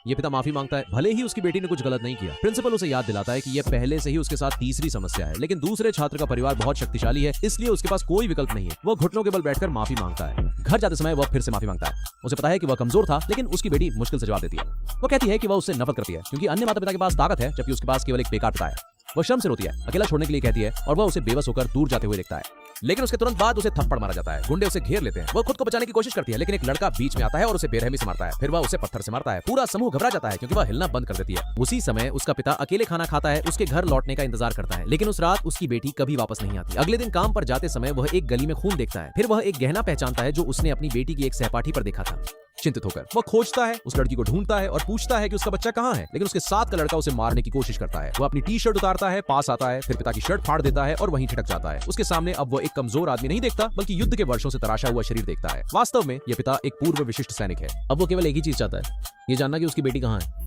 ये पिता माफी मांगता है, भले ही उसकी बेटी ने कुछ गलत नहीं किया। प्रिंसिपल उसे याद दिलाता है कि ये पहले से ही उसके साथ तीसरी समस्या है, लेकिन दूसरे छात्र का परिवार बहुत शक्तिशाली है, इसलिए उसके पास कोई विकल्प नहीं है। वह घुटनों के बल बैठकर माफी मांगता है। घर जाते समय वह फिर से माफी मांगता है। उसे पता है कि वह कमजोर था, लेकिन उसकी बेटी मुश्किल से जवाब देती है। वो कहती है कि वह उससे नफरत करती है क्योंकि अन्य माता पिता के पास ताकत है, जबकि उसके पास केवल एक बेकार पिता है। वह शर्म से रोती है, अकेला छोड़ने के लिए कहती है और वह उसे बेबस होकर दूर जाते हुए देखता है। लेकिन उसके तुरंत बाद उसे थप्पड़ मारा जाता है। गुंडे उसे घेर लेते हैं। वह खुद को बचाने की कोशिश करती है, लेकिन एक लड़का बीच में आता है और उसे बेरहमी से मारता है। फिर वह उसे पत्थर से मारता है। पूरा समूह घबरा जाता है क्योंकि वह हिलना बंद कर देती है। उसी समय उसका पिता अकेले खाना खाता है, उसके घर लौटने का इंतजार करता है, लेकिन उस रात उसकी बेटी कभी वापस नहीं आती। अगले दिन काम पर जाते समय वह एक गली में खून देखता है। फिर वह एक गहना पहचानता है जो उसने अपनी बेटी की एक सहपाठी पर देखा था। चिंतित होकर वह खोजता है, उस लड़की को ढूंढता है और पूछता है कि उसका बच्चा कहाँ है, लेकिन उसके साथ का लड़का उसे मारने की कोशिश करता है। वह अपनी टी शर्ट उतारता है, पास आता है, फिर पिता की शर्ट फाड़ देता है और वहीं ठिठक जाता है। उसके सामने अब वो एक कमजोर आदमी नहीं देखता, बल्कि युद्ध के वर्षों से तराशा हुआ शरीर देखता है। वास्तव में यह पिता एक पूर्व विशिष्ट सैनिक है। अब वो केवल एक ही चीज चाहता है, ये जानना कि उसकी बेटी कहाँ है।